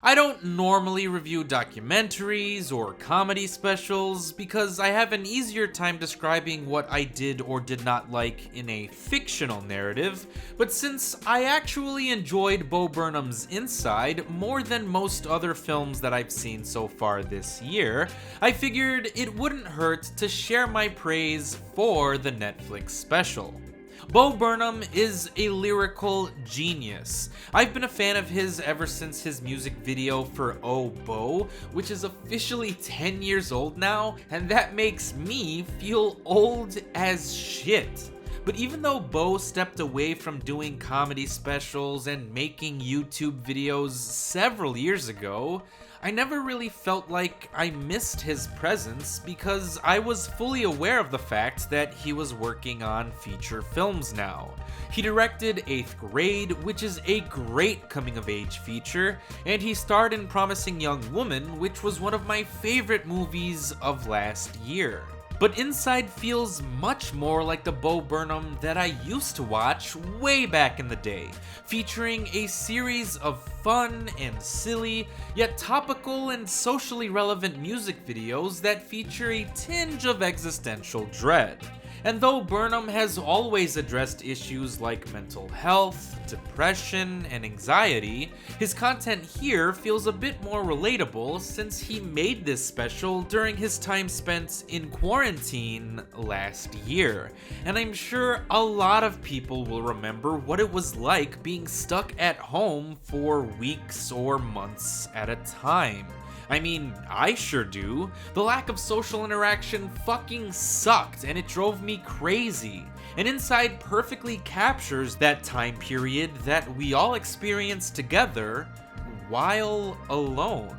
I don't normally review documentaries or comedy specials because I have an easier time describing what I did or did not like in a fictional narrative, but since I actually enjoyed Bo Burnham's Inside more than most other films that I've seen so far this year, I figured it wouldn't hurt to share my praise for the Netflix special. Bo Burnham is a lyrical genius. I've been a fan of his ever since his music video for Oh Bo, which is officially 10 years old now, and that makes me feel old as shit. But even though Bo stepped away from doing comedy specials and making YouTube videos several years ago, I never really felt like I missed his presence because I was fully aware of the fact that he was working on feature films now. He directed 8th Grade, which is a great coming-of-age feature, and he starred in Promising Young Woman, which was one of my favorite movies of last year. But Inside feels much more like the Bo Burnham that I used to watch way back in the day, featuring a series of fun and silly, yet topical and socially relevant music videos that feature a tinge of existential dread. And though Burnham has always addressed issues like mental health, depression, and anxiety, his content here feels a bit more relatable since he made this special during his time spent in quarantine last year. And I'm sure a lot of people will remember what it was like being stuck at home for weeks or months at a time. I mean, I sure do. The lack of social interaction fucking sucked and it drove me crazy. And Inside perfectly captures that time period that we all experienced together while alone.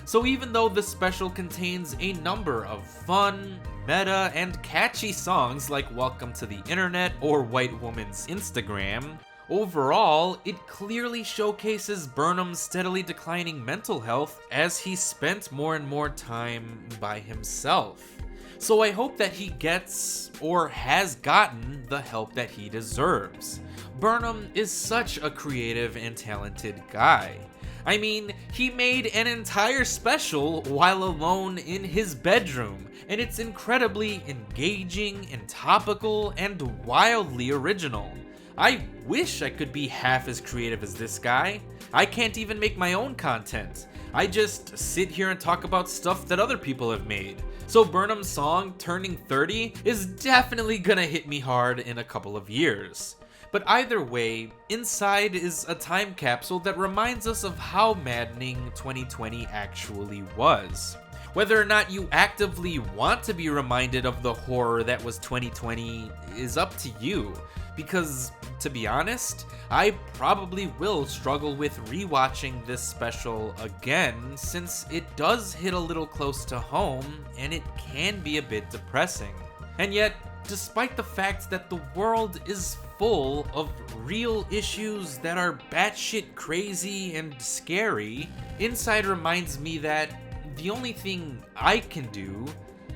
So even though the special contains a number of fun, meta, and catchy songs like Welcome to the Internet or White Woman's Instagram, overall, it clearly showcases Burnham's steadily declining mental health as he spent more and more time by himself. So I hope that he gets, or has gotten, the help that he deserves. Burnham is such a creative and talented guy. I mean, he made an entire special while alone in his bedroom, and it's incredibly engaging and topical and wildly original. I wish I could be half as creative as this guy. I can't even make my own content. I just sit here and talk about stuff that other people have made. So Burnham's song, Turning 30, is definitely gonna hit me hard in a couple of years. But either way, Inside is a time capsule that reminds us of how maddening 2020 actually was. Whether or not you actively want to be reminded of the horror that was 2020 is up to you. Because, to be honest, I probably will struggle with rewatching this special again since it does hit a little close to home and it can be a bit depressing. And yet, despite the fact that the world is full of real issues that are batshit crazy and scary, Inside reminds me that the only thing I can do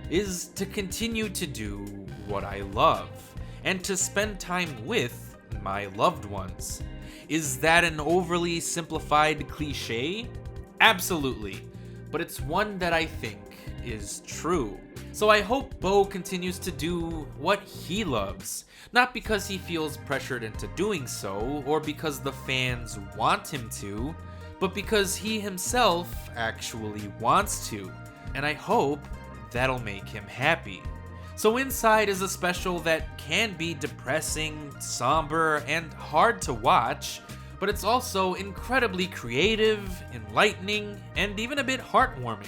is to continue to do what I love and to spend time with my loved ones. Is that an overly simplified cliche? Absolutely, but it's one that I think is true. So I hope Bo continues to do what he loves, not because he feels pressured into doing so or because the fans want him to, but because he himself actually wants to, and I hope that'll make him happy. So Inside is a special that can be depressing, somber, and hard to watch, but it's also incredibly creative, enlightening, and even a bit heartwarming.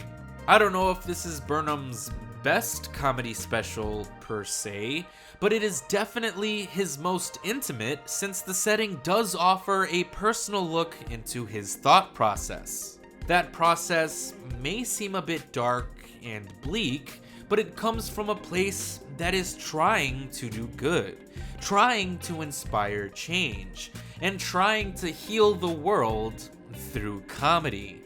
I don't know if this is Burnham's best comedy special per se, but it is definitely his most intimate since the setting does offer a personal look into his thought process. That process may seem a bit dark and bleak, but it comes from a place that is trying to do good, trying to inspire change, and trying to heal the world through comedy.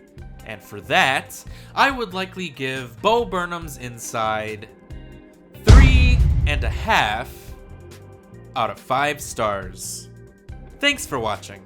And for that, I would likely give Bo Burnham's Inside 3.5 out of 5 stars. Thanks for watching.